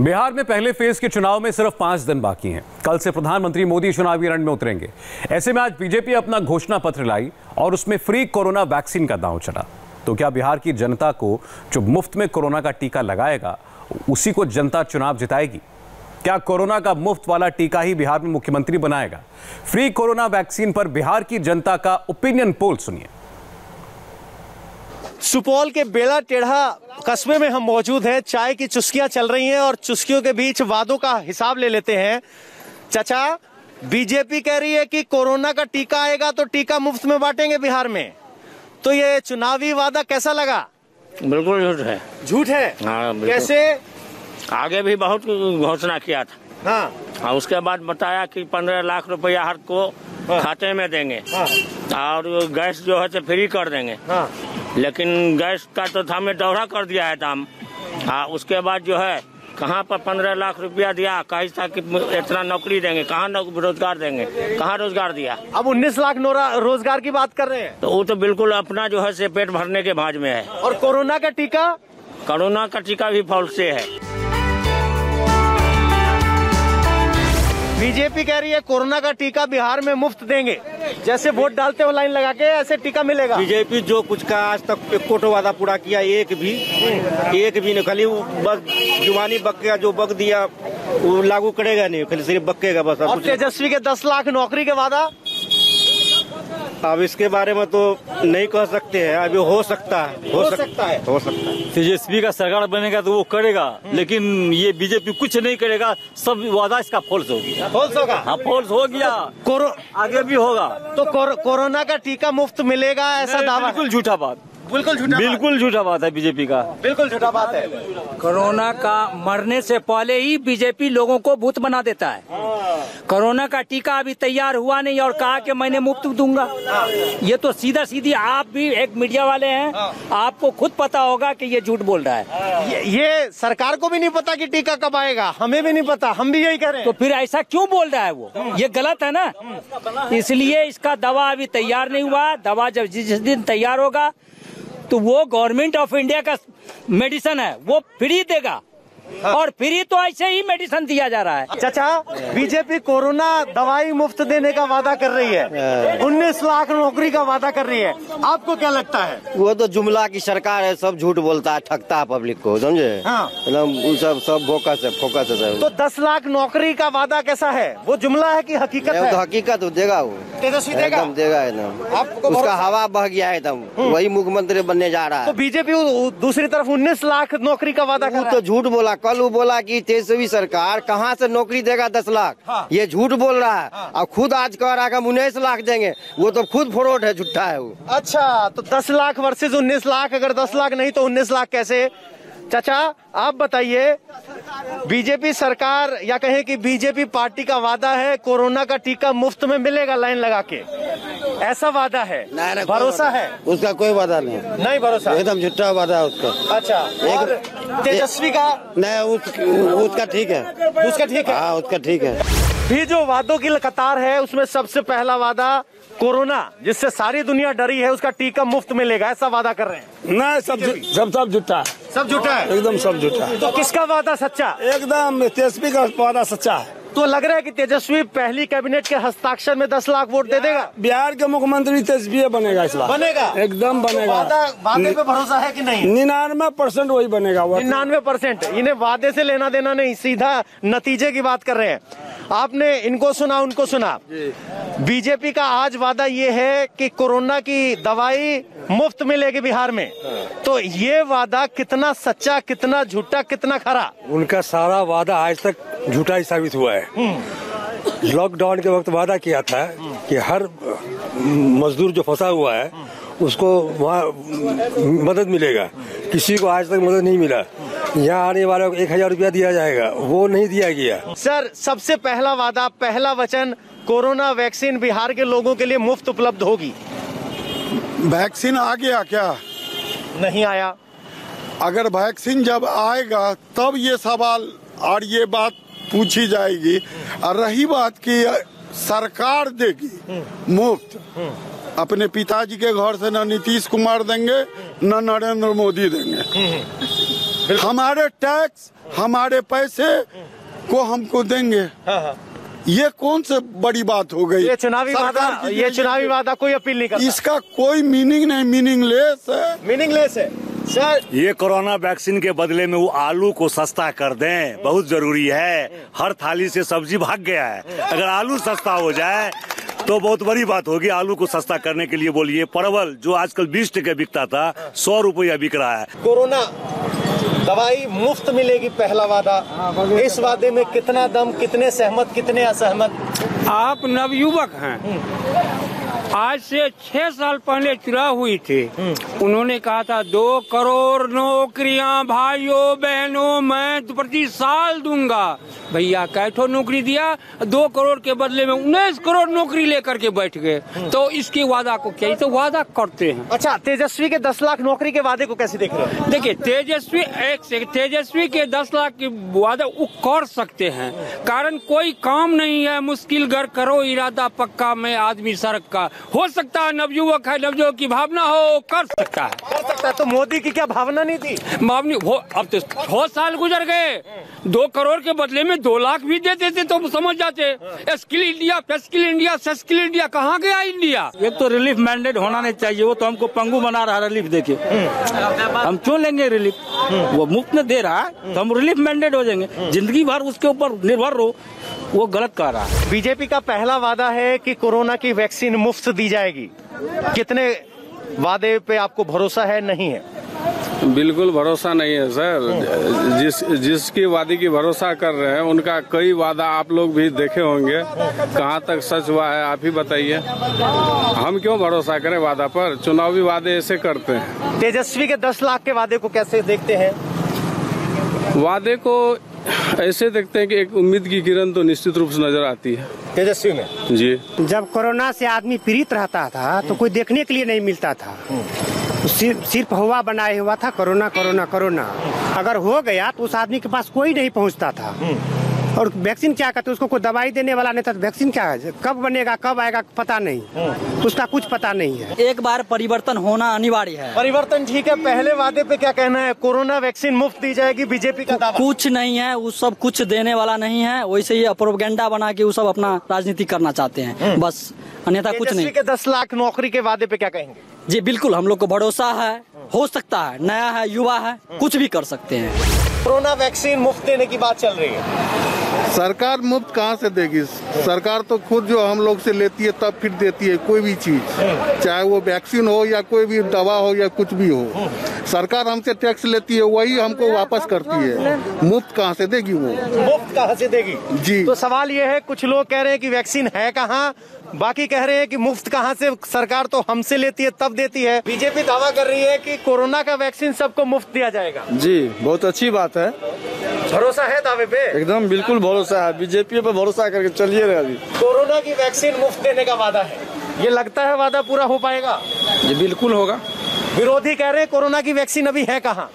बिहार में पहले फेज के चुनाव में सिर्फ 5 दिन बाकी हैं। कल से प्रधानमंत्री मोदी चुनावी रण में उतरेंगे। ऐसे में आज बीजेपी अपना घोषणा पत्र लाई और उसमें फ्री कोरोना वैक्सीन का दांव चढ़ा। तो क्या बिहार की जनता को जो मुफ्त में कोरोना का टीका लगाएगा उसी को जनता चुनाव जिताएगी? क्या कोरोना का मुफ्त वाला टीका ही बिहार में मुख्यमंत्री बनाएगा? फ्री कोरोना वैक्सीन पर बिहार की जनता का ओपिनियन पोल सुनिए। सुपौल के बेड़ा टेढ़ा कस्बे में हम मौजूद हैं। चाय की चुस्कियां चल रही हैं और चुस्कियों के बीच वादों का हिसाब ले लेते हैं। चाचा, बीजेपी कह रही है कि कोरोना का टीका आएगा तो टीका मुफ्त में बांटेंगे बिहार में, तो ये चुनावी वादा कैसा लगा? बिल्कुल झूठ है। झूठ है? हाँ, बिल्कुल। कैसे? आगे भी बहुत घोषणा किया था। हाँ। और उसके बाद बताया कि 15 लाख रुपया हर को खाते में देंगे। हाँ। और गैस जो है फ्री कर देंगे। हाँ। लेकिन गैस का तो हमें दोहरा कर दिया है दाम। हाँ, उसके बाद जो है कहाँ पर 15 लाख रुपया दिया, कहीं था कि इतना नौकरी देंगे, कहाँ रोजगार देंगे, कहाँ रोजगार दिया। अब 19 लाख रोजगार की बात कर रहे हैं। तो वो तो बिल्कुल अपना जो है से पेट भरने के भाज में है। और कोरोना का टीका? कोरोना का टीका भी फॉल्ट से है। बीजेपी कह रही है कोरोना का टीका बिहार में मुफ्त देंगे। जैसे वोट डालते हो लाइन लगा के, ऐसे टीका मिलेगा। बीजेपी जो कुछ का आज तक एक कोटो वादा पूरा किया, एक भी नहीं। खाली बस जुबानी बक्का जो बक दिया वो लागू करेगा नहीं, खाली सिर्फ बक्केगा बस। और तेजस्वी के 10 लाख नौकरी के वादा? अब इसके बारे में तो नहीं कह सकते हैं। अभी हो सकता है। तेजस्वी का सरकार बनेगा तो वो करेगा, लेकिन ये बीजेपी कुछ नहीं करेगा। सब वादा इसका फॉल्स हो गया। फॉल्स होगा? हाँ, फॉल्स हो गया। आगे भी होगा। तो कोरोना का टीका मुफ्त मिलेगा ऐसा दावा? बिल्कुल झूठा बात। बिल्कुल झूठा बात है बीजेपी का। बिल्कुल झूठा बात है। कोरोना का मरने से पहले ही बीजेपी लोगों को भूत बना देता है। कोरोना का टीका अभी तैयार हुआ नहीं और कहा कि मैंने मुफ्त दूंगा। ये तो सीधा सीधी, आप भी एक मीडिया वाले हैं, आपको खुद पता होगा कि ये झूठ बोल रहा है। ये सरकार को भी नहीं पता कि टीका कब आएगा, हमें भी नहीं पता, हम भी यही कह रहे हैं। तो फिर ऐसा क्यों बोल रहा है वो? ये गलत है ना। इसलिए इसका दवा अभी तैयार नहीं हुआ। दवा जब जिस दिन तैयार होगा तो वो गवर्नमेंट ऑफ इंडिया का मेडिसिन है, वो फ्री देगा। और फ्री तो ऐसे ही मेडिसिन दिया जा रहा है। चाचा, बीजेपी कोरोना दवाई मुफ्त देने का वादा कर रही है, 19 लाख नौकरी का वादा कर रही है। आपको क्या लगता है? वो तो जुमला की सरकार है, सब झूठ बोलता है, ठगता है पब्लिक को, समझे? हाँ। सब फोकस है। तो 10 लाख नौकरी का वादा कैसा है? वो जुमला है कि हकीकत है? तो हकीकत देगा वो। तेजस्वी देगा? देगा एकदम। उसका हवा बह गया है एकदम, वही मुख्यमंत्री बनने जा रहा है। तो बीजेपी दूसरी तरफ 19 लाख नौकरी का वादा कर रहा है। तो झूठ बोला। कल वो बोला कि तेजस्वी सरकार कहां से नौकरी देगा 10 लाख। हाँ। ये झूठ बोल रहा है। और खुद आज कह रहा है कि 19 लाख देंगे। वो तो खुद फ्रॉड है, झूठा है वो। अच्छा, तो 10 लाख वर्सेस 19 लाख। अगर 10 लाख नहीं तो 19 लाख कैसे? चाचा, आप बताइए, बीजेपी सरकार या कहें कि बीजेपी पार्टी का वादा है कोरोना का टीका मुफ्त में मिलेगा लाइन लगा के, ऐसा वादा है? नहीं, भरोसा है? उसका कोई वादा नहीं भरोसा, एकदम झूठा वादा है उसका। अच्छा, और तेजस्वी का? नहीं, उसका ठीक है। उसका ठीक है? हाँ, उसका ठीक है। भी जो वादों की कतार है उसमें सबसे पहला वादा कोरोना, जिससे सारी दुनिया डरी है, उसका टीका मुफ्त मिलेगा, ऐसा वादा कर रहे हैं। नहीं, सब झूठा है। सब झूठा है? एकदम सब झूठा है। तो किसका वादा सच्चा? एकदम तेजस्वी का वादा सच्चा है। तो लग रहा है कि तेजस्वी पहली कैबिनेट के हस्ताक्षर में 10 लाख वोट दे देगा। बिहार के मुख्यमंत्री तेजस्वी बनेगा इस बार। बनेगा? एकदम बनेगा। वादे पे भरोसा है कि नहीं? 99% वही बनेगा। 99%। इन्हें वादे से लेना देना नहीं, सीधा नतीजे की बात कर रहे हैं। आपने इनको सुना, उनको सुना। बीजेपी का आज वादा ये है कि कोरोना की दवाई मुफ्त मिलेगी बिहार में। तो ये वादा कितना सच्चा, कितना झूठा, कितना खरा? उनका सारा वादा आज तक झूठा ही साबित हुआ है। लॉकडाउन के वक्त वादा किया था कि हर मजदूर जो फंसा हुआ है उसको वहाँ मदद मिलेगा। किसी को आज तक मदद नहीं मिला। यहाँ आने वाले को 1000 रुपया दिया जाएगा, वो नहीं दिया गया। सर, सबसे पहला वादा, पहला वचन, कोरोना वैक्सीन बिहार के लोगों के लिए मुफ्त उपलब्ध होगी। वैक्सीन आ गया क्या? नहीं आया। अगर वैक्सीन जब आएगा तब ये सवाल और ये बात पूछी जाएगी। और रही बात की सरकार देगी मुफ्त, अपने पिताजी के घर से न नीतीश कुमार देंगे न नरेंद्र मोदी देंगे। हमारे टैक्स हमारे पैसे को हमको देंगे। ये कौन से बड़ी बात हो गई? ये चुनावी वादा कोई अपील नहीं करता। इसका कोई मीनिंग नहीं, मीनिंगलेस है सर। ये कोरोना वैक्सीन के बदले में वो आलू को सस्ता कर दें, बहुत जरूरी है। हर थाली से सब्जी भाग गया है, अगर आलू सस्ता हो जाए तो बहुत बड़ी बात होगी। आलू को सस्ता करने के लिए बोलिए, परवल जो आजकल 20 टके बिकता था 100 रुपया बिक रहा है। कोरोना दवाई मुफ्त मिलेगी, पहला वादा। इस वादे में कितना दम, कितने सहमत, कितने असहमत? आप नवयुवक हैं। आज से 6 साल पहले चुनाव हुई थी, उन्होंने कहा था 2 करोड़ नौकरियां भाइयों बहनों मैं प्रति साल दूंगा। भैया कैठो नौकरी दिया, 2 करोड़ के बदले में 19 करोड़ नौकरी लेकर के बैठ गए। तो इसके वादा को क्या, तो वादा करते हैं। अच्छा, तेजस्वी के 10 लाख नौकरी के वादे को कैसे देख रहे हैं? देखिए तेजस्वी के 10 लाख के वादा वो कर सकते हैं, कारण कोई काम नहीं है, मुश्किल घर करो इरादा पक्का में आदमी सड़क का। हो सकता है नवयुवक है, नवयुवक की भावना हो, कर सकता है। तो मोदी की क्या भावना नहीं थी? अब तो 6 साल गुजर गए, 2 करोड़ के बदले में 2 लाख भी देते थे तो समझ जाते। Skill India, skill India, skill India, कहाँ गया इंडिया? एक तो रिलीफ मैंडेट होना नहीं चाहिए, वो तो हमको पंगु बना रहा है रिलीफ देके। हम क्यों लेंगे रिलीफ? वो मुफ्त में दे रहा है तो हम रिलीफ मैंडेट हो जाएंगे, जिंदगी भर उसके ऊपर निर्भर रहो, वो गलत कर रहा है। बीजेपी का पहला वादा है कि कोरोना की वैक्सीन मुफ्त दी जाएगी। कितने वादे पे आपको भरोसा है, नहीं है? बिल्कुल भरोसा नहीं है सर। जिसकी वादे की भरोसा कर रहे हैं उनका कई वादा आप लोग भी देखे होंगे, कहाँ तक सच हुआ है आप ही बताइए। हम क्यों भरोसा करें वादा पर? चुनावी वादे ऐसे करते हैं। तेजस्वी के 10 लाख के वादे को कैसे देखते हैं? वादे को ऐसे देखते हैं कि एक उम्मीद की किरण तो निश्चित रूप से नजर आती है तेजस्वी में। जी, जब कोरोना से आदमी पीड़ित रहता था तो कोई देखने के लिए नहीं मिलता था, सिर्फ हवा बनाए हुआ था कोरोना कोरोना कोरोना। अगर हो गया तो उस आदमी के पास कोई नहीं पहुंचता था। और वैक्सीन क्या कहते, उसको कोई दवाई देने वाला नहीं था। वैक्सीन क्या है, कब बनेगा कब आएगा पता नहीं, उसका कुछ पता नहीं है। एक बार परिवर्तन होना अनिवार्य है। परिवर्तन ठीक है, पहले वादे पे क्या कहना है? कोरोना वैक्सीन मुफ्त दी जाएगी, बीजेपी का दावा। कुछ नहीं है, वो सब कुछ देने वाला नहीं है, वैसे ही प्रोपेगेंडा बना के वो सब अपना राजनीति करना चाहते हैं बस, अन्यथा कुछ नहीं। के 10 लाख नौकरी के वादे पे क्या कहेंगे? जी बिल्कुल, हम लोग को भरोसा है, हो सकता है, नया है, युवा है, कुछ भी कर सकते हैं। कोरोना वैक्सीन मुफ्त देने की बात चल रही है। सरकार मुफ्त कहाँ से देगी? सरकार तो खुद जो हम लोग से लेती है तब फिर देती है कोई भी चीज, चाहे वो वैक्सीन हो या कोई भी दवा हो या कुछ भी हो। सरकार हमसे टैक्स लेती है, वही हमको वापस करती है। मुफ्त कहाँ से देगी वो? मुफ्त कहाँ से देगी? जी, तो सवाल ये है, कुछ लोग कह रहे हैं कि वैक्सीन है कहाँ, बाकी कह रहे हैं कि मुफ्त कहाँ से, सरकार तो हमसे लेती है तब देती है। बीजेपी दावा कर रही है कि कोरोना का वैक्सीन सबको मुफ्त दिया जाएगा। जी, बहुत अच्छी बात है। भरोसा है दावे पे? एकदम बिल्कुल भरोसा है, बीजेपी पे भरोसा करके चलिए रहे। अभी कोरोना की वैक्सीन मुफ्त देने का वादा है, ये लगता है वादा पूरा हो पाएगा? ये बिल्कुल होगा। विरोधी कह रहे हैं कोरोना की वैक्सीन अभी है कहाँ?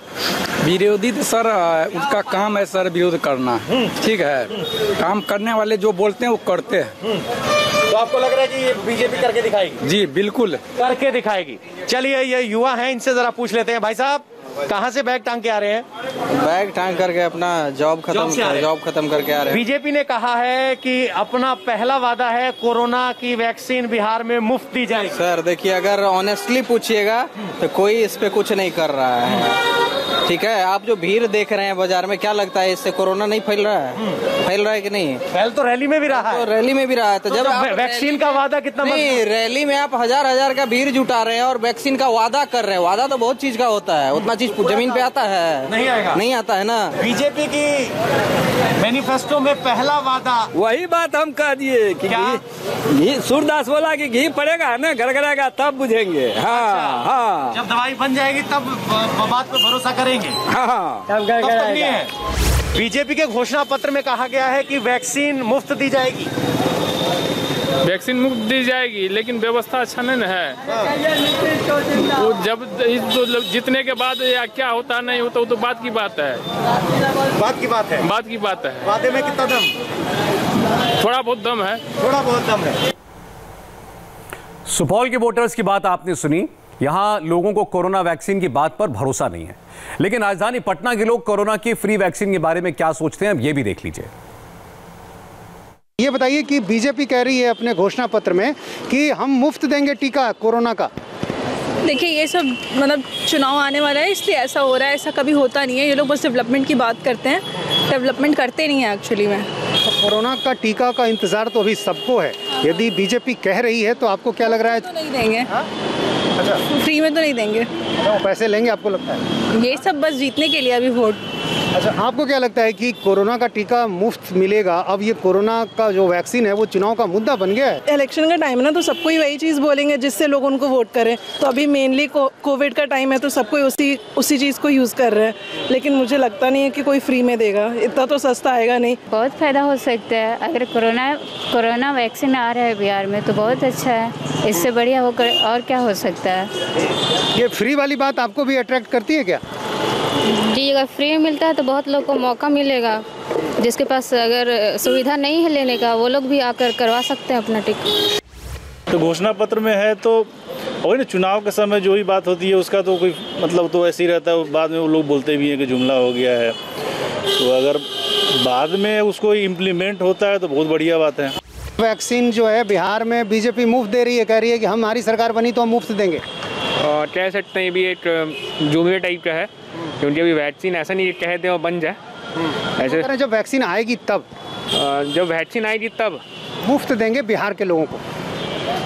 विरोधी तो सर उनका काम है सर विरोध करना, ठीक है, काम करने वाले जो बोलते हैं वो करते हैं। तो आपको लग रहा है कि ये बीजेपी करके दिखाएगी? जी बिल्कुल करके दिखाएगी। चलिए, ये युवा हैं, इनसे जरा पूछ लेते हैं। भाई साहब, कहाँ से बैग टांग के आ रहे हैं? बैग टांग करके अपना जॉब खत्म करके आ रहे हैं। बीजेपी ने कहा है कि अपना पहला वादा है कोरोना की वैक्सीन बिहार में मुफ्त दी जाएगी। सर देखिए, अगर ऑनेस्टली पूछिएगा तो कोई इस पे कुछ नहीं कर रहा है, ठीक है। आप जो भीड़ देख रहे हैं बाजार में, क्या लगता है इससे कोरोना नहीं फैल रहा है? फैल रहा है कि नहीं? फैल तो रैली में भी रहा है। तो रैली में भी रहा है। तो जब वैक्सीन का वादा कितना नहीं, रैली में आप हजार का भीड़ जुटा रहे हैं और वैक्सीन का वादा कर रहे हैं। वादा तो बहुत चीज का होता है, उतना चीज जमीन पे आता है? नहीं आएगा, नहीं आता है ना। बीजेपी की मैनिफेस्टो में पहला वादा वही बात हम कह दिए कि घी, सूरदास बोला कि घी पड़ेगा ना, गड़गड़ाएगा तब बुझेंगे। हाँ हाँ, जब दवाई बन जाएगी तब बात पे भरोसा करेंगे। हाँ, तब नहीं है। बीजेपी के घोषणा पत्र में कहा गया है कि वैक्सीन मुफ्त दी जाएगी। वैक्सीन मुफ्त दी जाएगी, लेकिन व्यवस्था अच्छा नहीं है। वो जब जितने के बाद या क्या होता नहीं होता वो तो बात की बात है। बात की बात है। बात की बात है। वादे में कितना दम? थोड़ा बहुत दम है। थोड़ा बहुत दम है। सुपौल के वोटर्स की बात आपने सुनी। यहां लोगों को कोरोना वैक्सीन की बात पर भरोसा नहीं है, लेकिन राजधानी पटना के लोग कोरोना की फ्री वैक्सीन के बारे में क्या सोचते हैं, अब ये भी देख लीजिए। ये बताइए कि बीजेपी कह रही है अपने घोषणा पत्र में कि हम मुफ्त देंगे टीका कोरोना का। देखिए, ये सब मतलब चुनाव आने वाला है इसलिए ऐसा हो रहा है, ऐसा कभी होता नहीं है। ये लोग बस डेवलपमेंट की बात करते हैं, डेवलपमेंट करते नहीं है एक्चुअली में। तो कोरोना का टीका का इंतजार तो अभी सबको है, यदि बीजेपी कह रही है तो आपको क्या लग रहा है? तो नहीं देंगे। अच्छा, फ्री में तो नहीं देंगे। वो पैसे लेंगे आपको लगता है? ये सब बस जीतने के लिए अभी वोट। अच्छा, आपको क्या लगता है कि कोरोना का टीका मुफ्त मिलेगा? अब ये कोरोना का जो वैक्सीन है वो चुनाव का मुद्दा बन गया है। इलेक्शन का टाइम है ना, तो सबको ही वही चीज़ बोलेंगे जिससे लोग उनको वोट करें। तो अभी मेनली कोविड का टाइम है तो सबको उसी चीज़ को यूज़ कर रहे हैं, लेकिन मुझे लगता नहीं है कि कोई फ्री में देगा, इतना तो सस्ता आएगा नहीं। बहुत फायदा हो सकता है अगर कोरोना वैक्सीन आ रहा है बिहार में तो बहुत अच्छा है, इससे बढ़िया होकर और क्या हो सकता है। ये फ्री वाली बात आपको भी अट्रैक्ट करती है क्या? जी, अगर फ्री में मिलता है तो बहुत लोग को मौका मिलेगा, जिसके पास अगर सुविधा नहीं है लेने का वो लोग भी आकर करवा सकते हैं अपना टीका। तो घोषणा पत्र में है तो वही ना, चुनाव के समय जो ही बात होती है उसका तो कोई मतलब तो ऐसे ही रहता है, बाद में वो लोग बोलते भी हैं कि जुमला हो गया है। तो अगर बाद में उसको इम्प्लीमेंट होता है तो बहुत बढ़िया बात है। वैक्सीन जो है बिहार में बीजेपी मुफ्त दे रही है, कह रही है कि हमारी सरकार बनी तो हम मुफ्त देंगे। कह सकते हैं भी एक जुमले टाइप का है, क्योंकि अभी वैक्सीन ऐसा नहीं कहते और बन जाए ऐसे। जब वैक्सीन आएगी तब मुफ्त देंगे बिहार के लोगों को।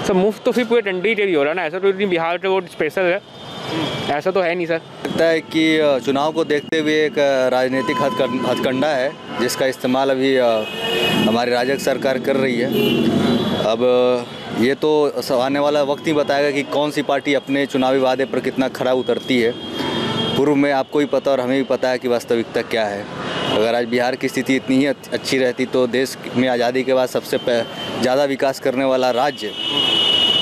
सर मुफ्त तो फिर पूरे डंडी टेरी हो रहा है ना, ऐसा तो नहीं बिहार का वो स्पेशल है, ऐसा तो है नहीं सर। लगता है कि चुनाव को देखते हुए एक राजनीतिक हथकंडा है जिसका इस्तेमाल अभी हमारी राज्य सरकार कर रही है। अब ये तो आने वाला वक्त ही बताएगा कि कौन सी पार्टी अपने चुनावी वादे पर कितना खरा उतरती है। पूर्व में आपको ही पता और हमें भी पता है कि वास्तविकता क्या है। अगर आज बिहार की स्थिति इतनी ही अच्छी रहती तो देश में आज़ादी के बाद सबसे ज़्यादा विकास करने वाला राज्य।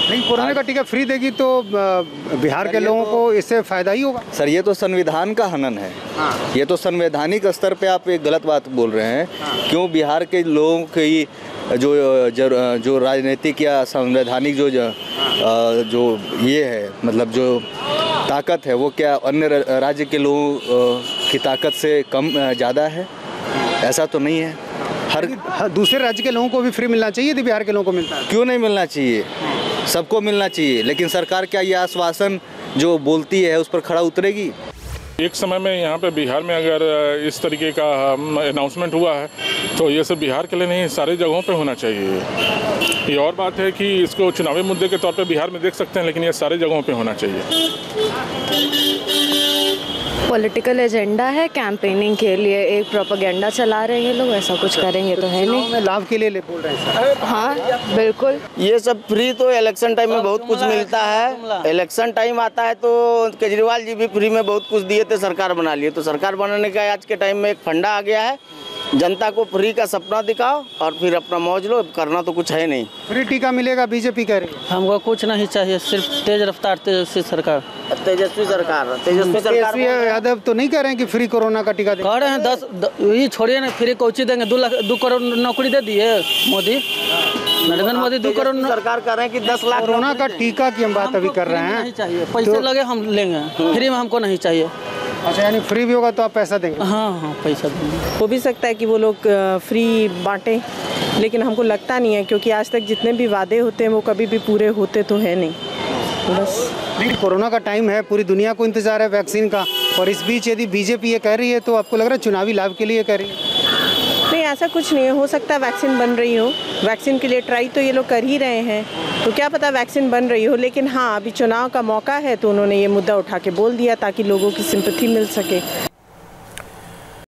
नहीं, कोरोना का टीका फ्री देगी तो बिहार के लोगों को इससे फायदा ही होगा। सर ये तो संविधान का हनन है। ये तो संवैधानिक स्तर पे आप एक गलत बात बोल रहे हैं। क्यों बिहार के लोगों की जो राजनीतिक या संवैधानिक जो ये है, मतलब जो ताकत है वो क्या अन्य राज्य के लोगों की ताकत से कम ज़्यादा है? ऐसा तो नहीं है। हर दूसरे राज्य के लोगों को भी फ्री मिलना चाहिए, यदि बिहार के लोगों को मिलता है। क्यों नहीं मिलना चाहिए? सबको मिलना चाहिए, लेकिन सरकार क्या ये आश्वासन जो बोलती है उस पर खड़ा उतरेगी? एक समय में यहाँ पे बिहार में अगर इस तरीके का अनाउंसमेंट हुआ है तो ये सब बिहार के लिए नहीं सारी जगहों पे होना चाहिए। ये और बात है कि इसको चुनावी मुद्दे के तौर पे बिहार में देख सकते हैं, लेकिन ये सारी जगहों पे होना चाहिए। पॉलिटिकल एजेंडा है, कैंपेनिंग के लिए एक प्रोपेगेंडा चला रहे हैं लोग, ऐसा कुछ करेंगे तो है नहीं। लाभ के लिए बोल रहे हैं। हाँ बिल्कुल। ये सब फ्री तो इलेक्शन टाइम में बहुत कुछ मिलता है। इलेक्शन टाइम आता है तो केजरीवाल जी भी फ्री में बहुत कुछ दिए थे, सरकार बना लिए। तो सरकार बनाने का आज के टाइम में एक फंडा आ गया है, जनता को फ्री का सपना दिखाओ और फिर अपना मौज लो, करना तो कुछ है नहीं। फ्री टीका मिलेगा, बीजेपी कह रही है। हमको कुछ नहीं चाहिए, सिर्फ तेज रफ्तार तेजस्वी सरकार। तेजस्वी सरकार यादव तो नहीं कह रहे हैं कि फ्री कोरोना का टीका कह रहे हैं 10 छोड़िए ना, फ्री कोची देंगे। 2 करोड़ नौकरी दे दी है मोदी, नरेंद्र मोदी। 2 करोड़ सरकार कर रहे हैं कि 10 लाख कोरोना का टीका की हम बात अभी कर रहे हैं। नहीं चाहिए, पैसे लगे हम लेंगे, फ्री में हमको नहीं चाहिए। अच्छा, यानी फ्री भी होगा तो आप पैसा देंगे? हाँ पैसा देंगे। हो भी सकता है कि वो लोग फ्री बांटे, लेकिन हमको लगता नहीं है, क्योंकि आज तक जितने भी वादे होते हैं वो कभी भी पूरे होते तो है नहीं। बस लेकिन कोरोना का टाइम है, पूरी दुनिया को इंतजार है वैक्सीन का, और इस बीच यदि बीजेपी ये कह रही है तो आपको लग रहा है चुनावी लाभ के लिए कह रही है? नहीं, ऐसा कुछ नहीं है। हो सकता है वैक्सीन बन रही हो, वैक्सीन के लिए ट्राई तो ये लोग कर ही रहे हैं, तो क्या पता वैक्सीन बन रही हो। लेकिन हाँ, अभी चुनाव का मौका है तो उन्होंने ये मुद्दा उठा के बोल दिया ताकि लोगों की सिंपैथी मिल सके।